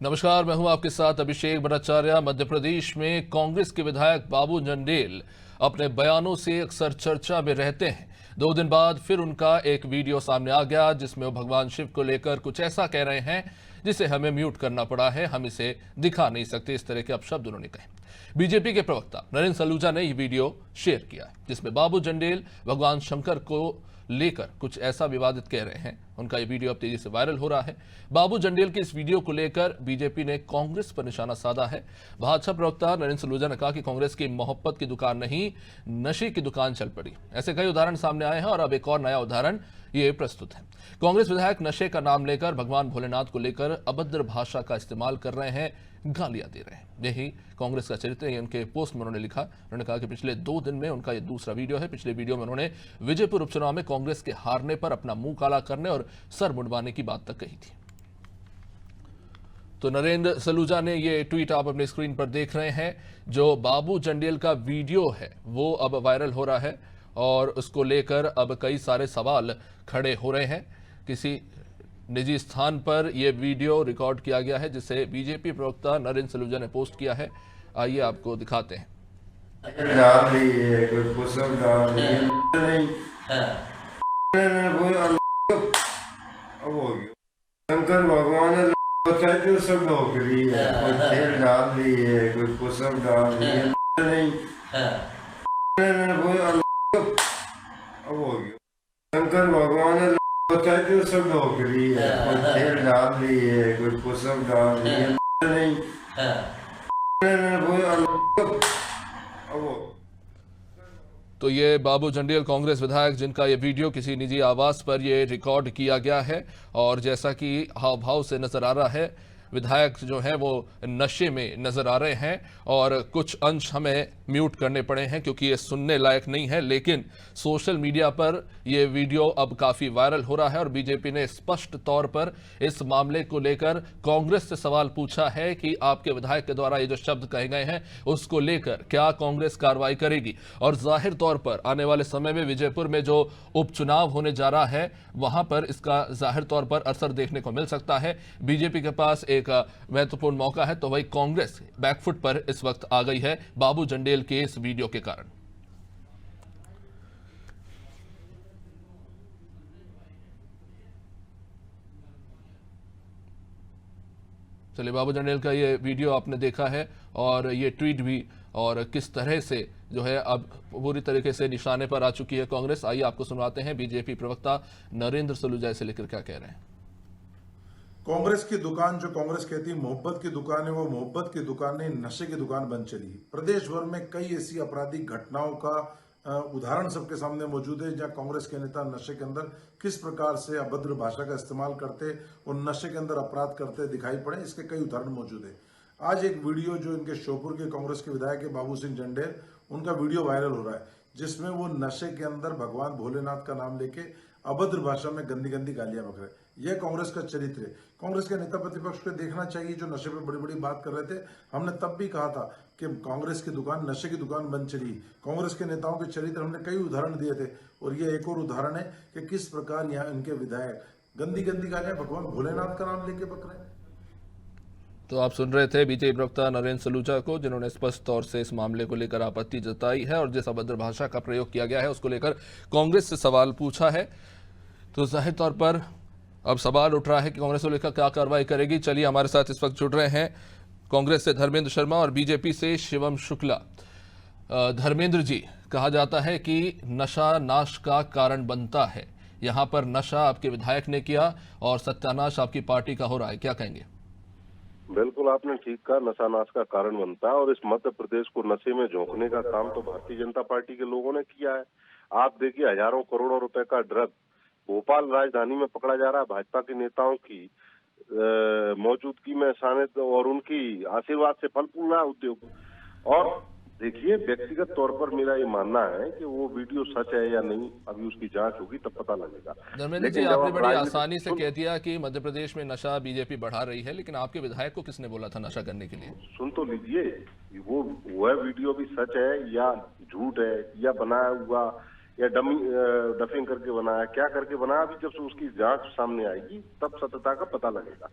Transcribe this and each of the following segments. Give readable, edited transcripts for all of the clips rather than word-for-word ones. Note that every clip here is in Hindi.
नमस्कार, मैं हूं आपके साथ अभिषेक भट्टाचार्य। मध्य प्रदेश में कांग्रेस के विधायक बाबू जंडेल अपने बयानों से अक्सर चर्चा में रहते हैं। 2 दिन बाद फिर उनका एक वीडियो सामने आ गया जिसमें वो भगवान शिव को लेकर कुछ ऐसा कह रहे हैं जिसे हमें म्यूट करना पड़ा है, हम इसे दिखा नहीं सकते, इस तरह के अपशब्द उन्होंने कहे। बीजेपी के प्रवक्ता नरेंद्र सलूजा ने यह वीडियो शेयर किया है जिसमें बाबू जंडेल भगवान शंकर को लेकर कुछ ऐसा विवादित कह रहे हैं। उनका ये वीडियो अब तेजी से वायरल हो रहा है। बाबू जंडेल के इस वीडियो को लेकर बीजेपी ने कांग्रेस पर निशाना साधा है। भाजपा प्रवक्ता नरेंद्र सलूजा ने कहा कि कांग्रेस की मोहब्बत की दुकान नहीं, नशे की दुकान चल पड़ी। ऐसे कई उदाहरण सामने आए हैं और अब एक और नया उदाहरण ये प्रस्तुत है। कांग्रेस विधायक नशे का नाम लेकर भगवान भोलेनाथ को लेकर अभद्र भाषा का इस्तेमाल कर रहे हैं, गालियां दे रहे हैं। यही कांग्रेस का चरित्र है, उनके पोस्ट में उन्होंने लिखा। उन्होंने कहा कि पिछले 2 दिन में उनका ये दूसरा वीडियो है। पिछले वीडियो में उन्होंने विजयपुर उपचुनाव में कांग्रेस के हारने पर अपना मुंह काला करने और सर मुंडवाने की बात तक कही थी। तो नरेंद्र सलूजा ने ये ट्वीट आप अपने स्क्रीन पर देख रहे हैं। जो बाबू जंडेल का वीडियो है वो अब वायरल हो रहा है और उसको लेकर अब कई सारे सवाल खड़े हो रहे हैं। किसी निजी स्थान पर यह वीडियो रिकॉर्ड किया गया है जिसे बीजेपी प्रवक्ता नरेंद्र सलूजा ने पोस्ट किया है। आइए आपको दिखाते हैं। शंकर भगवान बताए सब नौकरी है, कोई तेल डाल दी है, कोई कुसम डाल दी है, नहीं शंकर भगवान बताए तो सब नौकरी है, कोई तेल डाल दी है, कोई कुसम डाल दी है, नहीं तो ये बाबू जंडेल कांग्रेस विधायक जिनका ये वीडियो किसी निजी आवास पर ये रिकॉर्ड किया गया है और जैसा कि हाव भाव से नजर आ रहा है विधायक जो है वो नशे में नजर आ रहे हैं और कुछ अंश हमें म्यूट करने पड़े हैं क्योंकि ये सुनने लायक नहीं है। लेकिन सोशल मीडिया पर ये वीडियो अब काफी वायरल हो रहा है और बीजेपी ने स्पष्ट तौर पर इस मामले को लेकर कांग्रेस से सवाल पूछा है कि आपके विधायक के द्वारा ये जो शब्द कहे गए हैं उसको लेकर क्या कांग्रेस कार्रवाई करेगी। और जाहिर तौर पर आने वाले समय में विजयपुर में जो उपचुनाव होने जा रहा है वहां पर इसका जाहिर तौर पर असर देखने को मिल सकता है। बीजेपी के पास एक महत्वपूर्ण मौका है तो वही कांग्रेस बैकफुट पर इस वक्त आ गई है बाबू जंडेल के इस वीडियो के कारण। चलिए, बाबू जंडेल का ये वीडियो आपने देखा है और ये ट्वीट भी, और किस तरह से जो है अब पूरी तरीके से निशाने पर आ चुकी है कांग्रेस। आइए आपको सुनवाते हैं बीजेपी प्रवक्ता नरेंद्र सलूजा इसे लेकर क्या कह रहे हैं। कांग्रेस की दुकान जो कांग्रेस कहती है मोहब्बत की दुकान है, वो मोहब्बत की दुकान नहीं नशे की दुकान बन चली। प्रदेश भर में कई ऐसी आपराधिक घटनाओं का उदाहरण सबके सामने मौजूद है जहां कांग्रेस के नेता नशे के अंदर किस प्रकार से अभद्र भाषा का इस्तेमाल करते और नशे के अंदर अपराध करते दिखाई पड़े। इसके कई उदाहरण मौजूद है। आज एक वीडियो जो इनके श्योपुर के कांग्रेस के विधायक है बाबू सिंह जंडेल, उनका वीडियो वायरल हो रहा है जिसमें वो नशे के अंदर भगवान भोलेनाथ का नाम लेके अभद्र भाषा में गंदी गंदी गालियां बक रहे। यह कांग्रेस का चरित्र है। कांग्रेस के नेता प्रतिपक्ष को देखना चाहिए जो नशे पे बड़ी बड़ी बात कर रहे थे। हमने तब भी कहा था कि कांग्रेस की दुकान नशे की दुकान बन चली। कांग्रेस के नेताओं के चरित्र हमने कई उदाहरण दिए थे और यह एक और उदाहरण है कि किस प्रकार यहाँ इनके विधायक गंदी गंदी गालियां भगवान भोलेनाथ का नाम लेके बक रहे हैं। तो आप सुन रहे थे बीजेपी प्रवक्ता नरेंद्र सलूजा को जिन्होंने स्पष्ट तौर से इस मामले को लेकर आपत्ति जताई है और जिस अभद्र भाषा का प्रयोग किया गया है उसको लेकर कांग्रेस से सवाल पूछा है। तो जाहिर तौर पर अब सवाल उठ रहा है कि कांग्रेस को लेकर क्या कार्रवाई करेगी। चलिए, हमारे साथ इस वक्त जुड़ रहे हैं कांग्रेस से धर्मेंद्र शर्मा और बीजेपी से शिवम शुक्ला। धर्मेंद्र जी, कहा जाता है कि नशा नाश का कारण बनता है। यहाँ पर नशा आपके विधायक ने किया और सत्यानाश आपकी पार्टी का हो रहा है, क्या कहेंगे? बिल्कुल आपने ठीक कहा, नशा नाश का कारण बनता है और इस मध्य प्रदेश को नशे में झोंकने का काम तो भारतीय जनता पार्टी के लोगों ने किया है। आप देखिए, हजारों करोड़ों रुपए का ड्रग भोपाल राजधानी में पकड़ा जा रहा है भाजपा के नेताओं की मौजूदगी में सानिध्य और उनकी आशीर्वाद से फल फूल रहा है उद्योग। और देखिए, व्यक्तिगत तौर पर मेरा ये मानना है कि वो वीडियो सच है या नहीं, अभी उसकी जांच होगी तब पता लगेगा। धर्मेंद्र जी, आपने बड़ी आसानी से कह दिया कि मध्य प्रदेश में नशा बीजेपी बढ़ा रही है, लेकिन आपके विधायक को किसने बोला था नशा करने के लिए? सुन तो लीजिए, वो वीडियो भी सच है या झूठ है या बनाया हुआ या डफिंग करके बनाया, क्या करके बनाया, अभी जब उसकी जांच सामने आएगी तब सत्यता का पता लगेगा।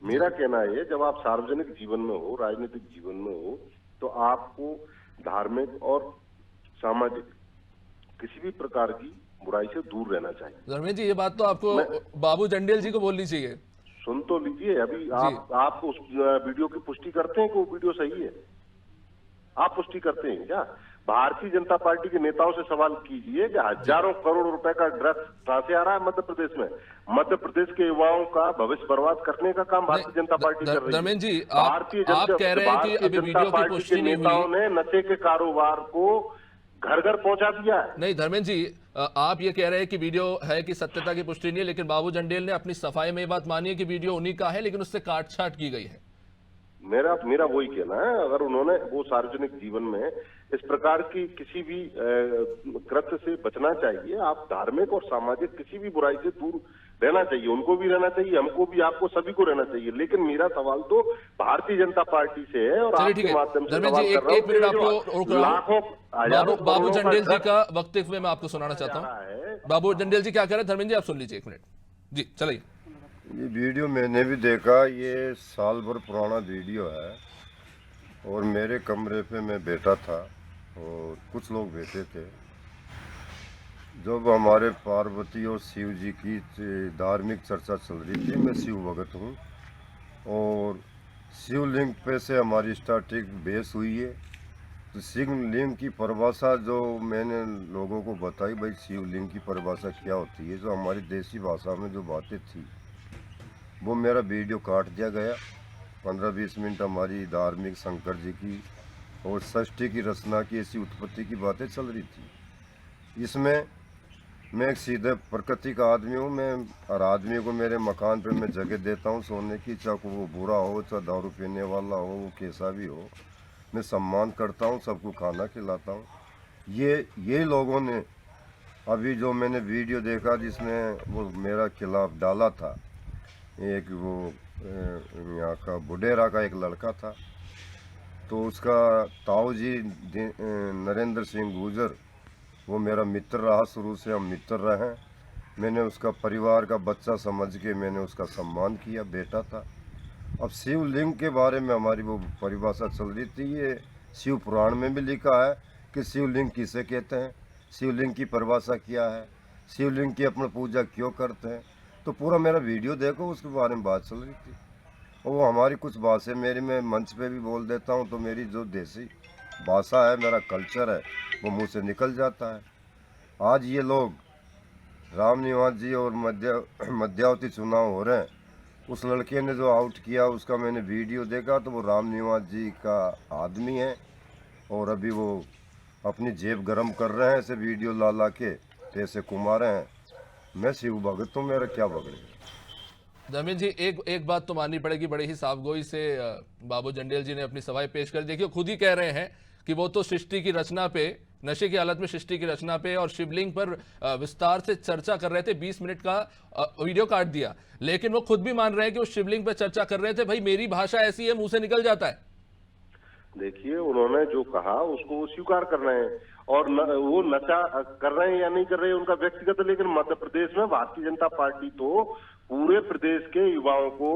मेरा कहना है जब आप सार्वजनिक जीवन में हो, राजनीतिक जीवन में हो, तो आपको धार्मिक और सामाजिक किसी भी प्रकार की बुराई से दूर रहना चाहिए। धर्मेंद्र जी, ये बात तो आपको बाबू जंडेल जी को बोलनी चाहिए। सुन तो लीजिए, अभी आप उस वीडियो की पुष्टि करते हैं कि वो वीडियो सही है? आप पुष्टि करते हैं क्या? भारतीय जनता पार्टी के नेताओं से सवाल कीजिए कि हजारों करोड़ रुपए का ड्रग्स कहां से आ रहा है मध्य प्रदेश में। मध्य प्रदेश के युवाओं का भविष्य बर्बाद करने का काम भारतीय जनता पार्टी कर रही है। धर्मेंद्र जी, आप कह रहे हैं कि अभी वीडियो की पुष्टि नहीं हुई। नेताओं ने नशे के कारोबार को घर घर पहुंचा दिया है। नहीं धर्मेंद्र जी, आप ये कह रहे हैं कि वीडियो है कि सत्यता की पुष्टि नहीं है, लेकिन बाबू जंडेल ने अपनी सफाई में ये बात मानी है कि वीडियो उन्हीं का है, लेकिन उससे काटछाट की गई है। मेरा वही कहना है, अगर उन्होंने वो सार्वजनिक जीवन में इस प्रकार की किसी भी कृत्य से बचना चाहिए। आप धार्मिक और सामाजिक किसी भी बुराई से दूर रहना चाहिए, उनको भी रहना चाहिए, हमको भी, आपको सभी को रहना चाहिए। लेकिन मेरा सवाल तो भारतीय जनता पार्टी से है और आपके माध्यम से सवाल कर रहा हूं। एक मिनट आपको रोक रहा हूं। बाबू जंडेल जी का वक्तव्य मैं आपको सुनाना चाहता हूँ। बाबू जंडेल जी क्या कह रहे हैं, धर्मेंद्र जी आप सुन लीजिए एक मिनट जी, चलिए। ये वीडियो मैंने भी देखा, ये साल भर पुराना वीडियो है और मेरे कमरे पे मैं बैठा था और कुछ लोग बैठे थे। जब हमारे पार्वती और शिव जी की धार्मिक चर्चा चल रही थी, मैं शिव भगत हूँ और शिवलिंग पे से हमारी स्टार्टिंग बेस हुई है। तो शिवलिंग की परिभाषा जो मैंने लोगों को बताई, भाई शिवलिंग की परिभाषा क्या होती है, जो हमारी देसी भाषा में जो बातें थी वो मेरा वीडियो काट दिया गया। 15-20 मिनट हमारी धार्मिक शंकर जी की और षष्ठी की रचना की, ऐसी उत्पत्ति की बातें चल रही थी। इसमें मैं एक सीधे प्रकृति का आदमी हूँ। मैं हर आदमी को मेरे मकान पे मैं जगह देता हूँ सोने की, चाहे वो बुरा हो, चाहे दारू पीने वाला हो, वो कैसा भी हो, मैं सम्मान करता हूँ, सबको खाना खिलाता हूँ। ये लोगों ने अभी जो मैंने वीडियो देखा जिसमें वो मेरा खिलाफ डाला था, एक वो यहाँ का बुडेरा का एक लड़का था, तो उसका ताऊ जी नरेंद्र सिंह गुर्जर, वो मेरा मित्र रहा, शुरू से हम मित्र रहे। मैंने उसका परिवार का बच्चा समझ के मैंने उसका सम्मान किया, बेटा था। अब शिवलिंग के बारे में हमारी वो परिभाषा चल रही थी, ये शिव पुराण में भी लिखा है कि शिवलिंग किसे कहते हैं, शिवलिंग की परिभाषा क्या है, शिवलिंग की अपनी पूजा क्यों करते हैं। तो पूरा मेरा वीडियो देखो, उसके बारे में बात चल रही थी। और वो हमारी कुछ भाषा मेरी, मैं मंच पे भी बोल देता हूँ, तो मेरी जो देसी भाषा है, मेरा कल्चर है, वो मुंह से निकल जाता है। आज ये लोग राम निवास जी और मध्यावधि चुनाव हो रहे हैं, उस लड़के ने जो आउट किया उसका मैंने वीडियो देखा, तो वो राम निवास जी का आदमी है और अभी वो अपनी जेब गरम कर रहे हैं, ऐसे वीडियो ला के पैसे कमा रहे हैं। मैं शिव भगत हूँ, मेरा क्या बगड़ेगा। धर्मेंद्र जी, एक बात तो माननी पड़ेगी, बड़े ही साफगोई से बाबू जंडेल जी ने अपनी सफाई पेश कर। देखिए, खुद ही कह रहे हैं कि वो तो सृष्टि की रचना पे, नशे की हालत में सृष्टि की रचना पे और शिवलिंग पर विस्तार से चर्चा कर रहे थे। 20 मिनट का वीडियो काट दिया, लेकिन वो खुद भी मान रहे हैं कि वो शिवलिंग पर चर्चा कर रहे थे। भाई, मेरी भाषा ऐसी है, मुंह से निकल जाता है। देखिए, उन्होंने जो कहा उसको वो स्वीकार कर रहे हैं और वो नशा कर रहे हैं या नहीं कर रहे हैं उनका व्यक्तिगत है। लेकिन मध्य प्रदेश में भारतीय जनता पार्टी तो पूरे प्रदेश के युवाओं को,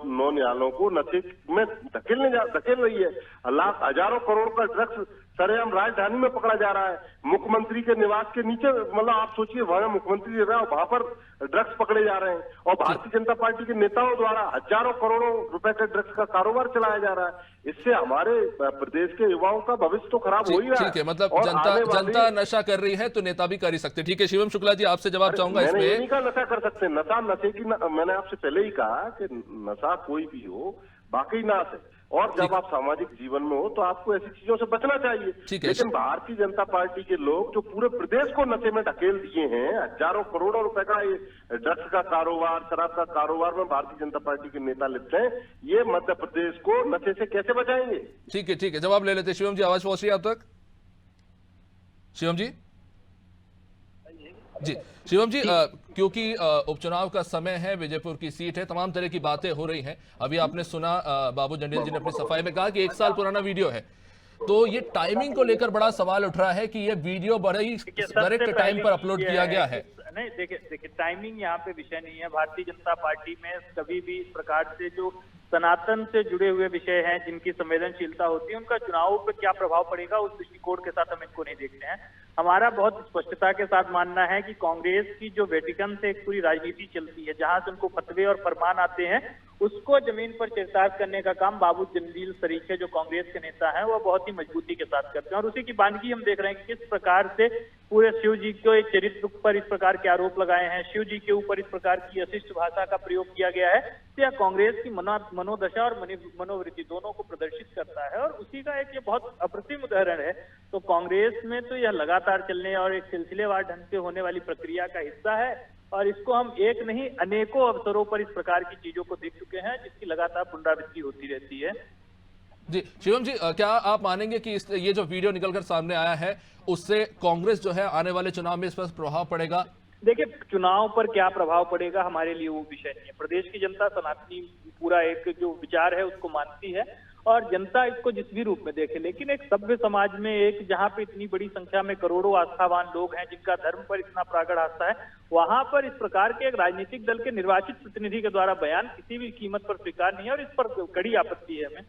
नौनिहालों को नशे में धकेल रही है। लाख हजारों करोड़ का ड्रग्स सरेआम राजधानी में पकड़ा जा रहा है। मुख्यमंत्री के निवास के नीचे, मतलब आप सोचिए, वहां मुख्यमंत्री रह रहा है, वहां पर ड्रग्स पकड़े जा रहे हैं और भारतीय जनता पार्टी के नेताओं द्वारा हजारों करोड़ों रुपए का ड्रग्स का कारोबार चलाया जा रहा है। इससे हमारे प्रदेश के युवाओं का भविष्य तो खराब हो ही रहा है। ठीक है, मतलब जनता नशा कर रही है तो नेता भी कर ही सकते। ठीक है, शिवम शुक्ला जी, आपसे जवाब चाहूंगा इसमें। मैंने का नशा कर सकते हैं, नशे की मैंने आपसे पहले ही कहा कि नशा कोई भी हो, बाकी नाश है। और जब आप सामाजिक जीवन में हो तो आपको ऐसी चीजों से बचना चाहिए। लेकिन भारतीय जनता पार्टी के लोग जो पूरे प्रदेश को नशे में ढकेल दिए हैं, हजारों करोड़ों रुपए का ये ड्रग्स का कारोबार, शराब का कारोबार में भारतीय जनता पार्टी के नेता लिप्त हैं, ये मध्य प्रदेश को नशे से कैसे बचाएंगे? ठीक है, जवाब ले लेते। शिवम जी, आवाज पहुंच रही है आप तक? शिवम जी जी, शिवम जी, क्योंकि उपचुनाव का समय है, विजयपुर की सीट है, तमाम तरह की बातें हो रही हैं। अभी आपने सुना बाबू जंडेल जी ने अपनी सफाई में कहा कि 1 साल पुराना वीडियो है। तो ये टाइमिंग को लेकर बड़ा सवाल उठ रहा है कि ये वीडियो बड़े ही करेक्ट टाइम पर अपलोड किया गया है। नहीं, देखिए टाइमिंग यहाँ पे विषय नहीं है। भारतीय जनता पार्टी में कभी भी इस प्रकार से जो सनातन से जुड़े हुए विषय हैं, जिनकी संवेदनशीलता होती है, उनका चुनाव पर क्या प्रभाव पड़ेगा उस दृष्टिकोण के साथ हम इनको नहीं देखते हैं। हमारा बहुत स्पष्टता के साथ मानना है कि कांग्रेस की जो वेटिकन से एक पूरी राजनीति चलती है, जहां से उनको फतवे और फरमान आते हैं, उसको जमीन पर चरितार्थ करने का काम बाबू जंजील शरीफ जो कांग्रेस के नेता हैं, वो बहुत ही मजबूती के साथ करते हैं। और उसी की बानगी हम देख रहे हैं कि किस प्रकार से पूरे शिव जी को एक चरित्र पर इस प्रकार के आरोप लगाए हैं, शिव जी के ऊपर इस प्रकार की अशिष्ट भाषा का प्रयोग किया गया है। तो यह कांग्रेस की मनोदशा और मनोवृत्ति दोनों को प्रदर्शित करता है, और उसी का एक ये बहुत अप्रतिम उदाहरण है। तो कांग्रेस में तो यह लगातार चलने और एक सिलसिलेवार ढंग से होने वाली प्रक्रिया का हिस्सा है, और इसको हम एक नहीं अनेकों अवसरों पर इस प्रकार की चीजों को देख चुके हैं, जिसकी लगातार पुनरावृत्ति होती रहती है। जी शिवम जी, क्या आप मानेंगे कि ये जो वीडियो निकलकर सामने आया है, उससे कांग्रेस जो है आने वाले चुनाव में इस पर प्रभाव पड़ेगा? देखिए, चुनाव पर क्या प्रभाव पड़ेगा हमारे लिए वो विषय नहीं है। प्रदेश की जनता सनातनी पूरा एक जो विचार है उसको मानती है, और जनता इसको जिस भी रूप में देखे, लेकिन एक सभ्य समाज में, एक जहां पे इतनी बड़ी संख्या में करोड़ों आस्थावान लोग हैं, जिनका धर्म पर इतना प्रगाढ़ आस्था है, वहां पर इस प्रकार के एक राजनीतिक दल के निर्वाचित प्रतिनिधि के द्वारा बयान किसी भी कीमत पर स्वीकार नहीं है, और इस पर कड़ी आपत्ति है हमें।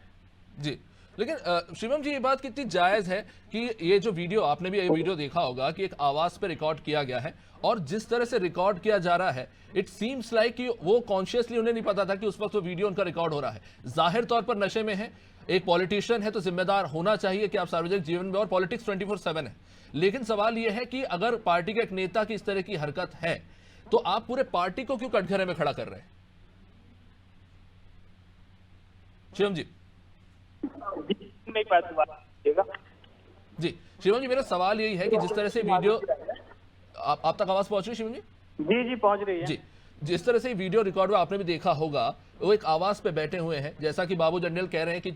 जी, लेकिन शिवम जी, ये बात कितनी जायज है कि ये जो वीडियो, आपने भी ये वीडियो देखा होगा कि एक आवाज पे रिकॉर्ड किया गया है, और जिस तरह से रिकॉर्ड किया जा रहा है, इट सीम्स लाइक कि वो कॉन्शियसली, उन्हें नहीं पता था कि उस वक्त वो वीडियो उनका रिकॉर्ड हो रहा है। जाहिर तौर पर नशे में है, एक पॉलिटिशियन है तो जिम्मेदार होना चाहिए कि आप सार्वजनिक जीवन में, और पॉलिटिक्स 24/7 है। लेकिन सवाल यह है कि अगर पार्टी के एक नेता की इस तरह की हरकत है, तो आप पूरे पार्टी को क्यों कटघरे में खड़ा कर रहे हैं? शिवम जी। जी शिवम जी, मेरा सवाल यही है कि जिस तरह से वीडियो, आप तक आवाज पहुंच रही है शिवम जी? जी पहुंच रही है। जी, जिस तरह से वीडियो रिकॉर्ड हुआ, आपने भी देखा होगा, वो एक आवाज पे बैठे हुए हैं, जैसा कि बाबू जंडेल कह रहे हैं कि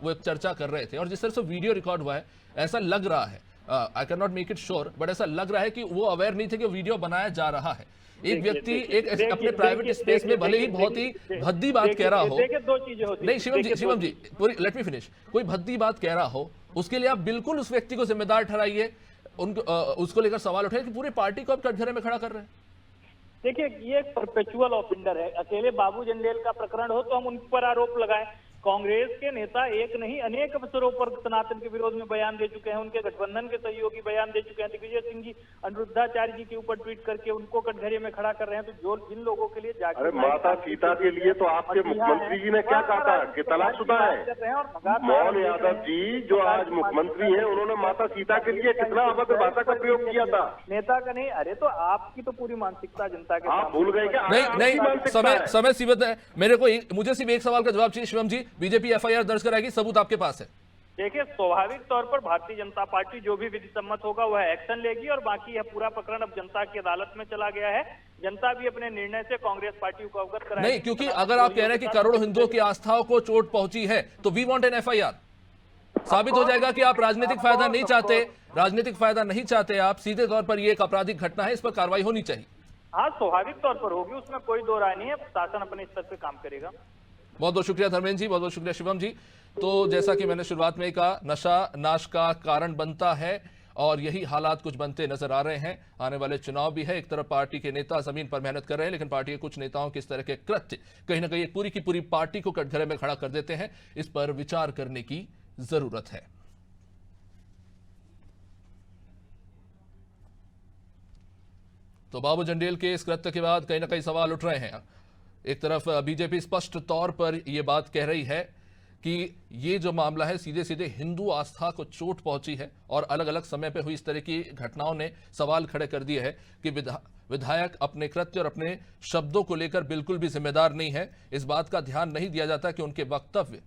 वो एक चर्चा कर रहे थे, और जिस तरह से वीडियो रिकॉर्ड हुआ है, ऐसा लग रहा है, I can not make it sure, but ऐसा लग रहा है कि वो अवेयर नहीं थे कि वीडियो बनाया जा रहा है। एक व्यक्ति एक अपने प्राइवेट स्पेस में भले ही बहुत ही भद्दी बात कह रहा हो, दो चीजें होती नहीं शिवम जी पूरी लेट मी फिनिश, कोई भद्दी बात कह रहा हो, उसके लिए आप बिल्कुल उस व्यक्ति को जिम्मेदार ठहराइए, उसको लेकर सवाल उठाए कि पूरी पार्टी को आप कटघरे में खड़ा कर रहे हैं। देखिए, ये एक परपेचुअल ऑफेंडर है। अकेले बाबू जंडेल का प्रकरण हो तो हम उन पर आरोप लगाएं। कांग्रेस के नेता एक नहीं अनेक अवसरों पर सनातन के विरोध में बयान दे चुके हैं, उनके गठबंधन के सहयोगी बयान दे चुके हैं। दिग्विजय सिंह जी अनिरुद्धाचार्य जी के ऊपर ट्वीट करके उनको कटघरे में खड़ा कर रहे हैं। तो जो जिन लोगों के लिए जागरूक, अरे माता सीता के लिए तो आपके मुख्यमंत्री जी ने क्या कहा था कि तलाकशुदा है। मोहन यादव जी जो आज मुख्यमंत्री हैं, उन्होंने माता सीता के लिए कितना अभद्र भाषा का प्रयोग किया था। नेता का नहीं, अरे तो आपकी तो पूरी मानसिकता जनता के, आप भूल गए क्या? नहीं, समय सीमित है। मुझे सिर्फ एक सवाल का जवाब चाहिए शिवम जी। बीजेपी एफआईआर दर्ज कराएगी, सबूत आपके पास है? देखिए, स्वाभाविक तौर पर भारतीय जनता पार्टी जो भी विधि सम्मत होगा वह एक्शन लेगी, और बाकी यह पूरा प्रकरण अब जनता की अदालत में चला गया है। जनता भी अपने निर्णय से कांग्रेस पार्टी को अवगत कराएगी। नहीं, क्योंकि अगर आप कह रहे हैं कि करोड़ों हिंदुओं की आस्थाओं को चोट पहुंची है, तो वी वांट एन एफआईआर। साबित हो जाएगा कि आप राजनीतिक फायदा नहीं चाहते, आप सीधे तौर पर ये एक आपराधिक घटना है, इस पर कार्रवाई होनी चाहिए। हाँ, स्वाभाविक तौर पर होगी, उसमें कोई दो राय नहीं है। शासन अपने स्तर पर काम करेगा। बहुत बहुत शुक्रिया धर्मेंद्र जी, बहुत बहुत शुक्रिया शिवम जी। तो जैसा कि मैंने शुरुआत में कहा, नशा नाश का कारण बनता है, और यही हालात कुछ बनते नजर आ रहे हैं। आने वाले चुनाव भी है, एक तरफ पार्टी के नेता जमीन पर मेहनत कर रहे हैं, लेकिन पार्टी के कुछ नेताओं के इस तरह के कृत्य कहीं ना कहीं पूरी की पूरी पार्टी को कटघरे में खड़ा कर देते हैं। इस पर विचार करने की जरूरत है। तो बाबू जंडेल के इस कृत्य के बाद कहीं ना कहीं सवाल उठ रहे हैं। एक तरफ बीजेपी स्पष्ट तौर पर यह बात कह रही है कि ये जो मामला है सीधे सीधे हिंदू आस्था को चोट पहुंची है, और अलग अलग समय पे हुई इस तरह की घटनाओं ने सवाल खड़े कर दिए हैं कि विधायक अपने कृत्य और अपने शब्दों को लेकर बिल्कुल भी जिम्मेदार नहीं है। इस बात का ध्यान नहीं दिया जाता कि उनके वक्तव्य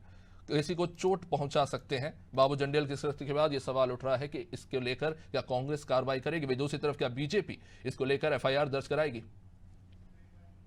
किसी को चोट पहुंचा सकते हैं। बाबू जंडेल के कृत्य के बाद यह सवाल उठ रहा है कि इसको लेकर क्या कांग्रेस कार्रवाई करेगी, दूसरी तरफ क्या बीजेपी इसको लेकर एफआईआर दर्ज कराएगी?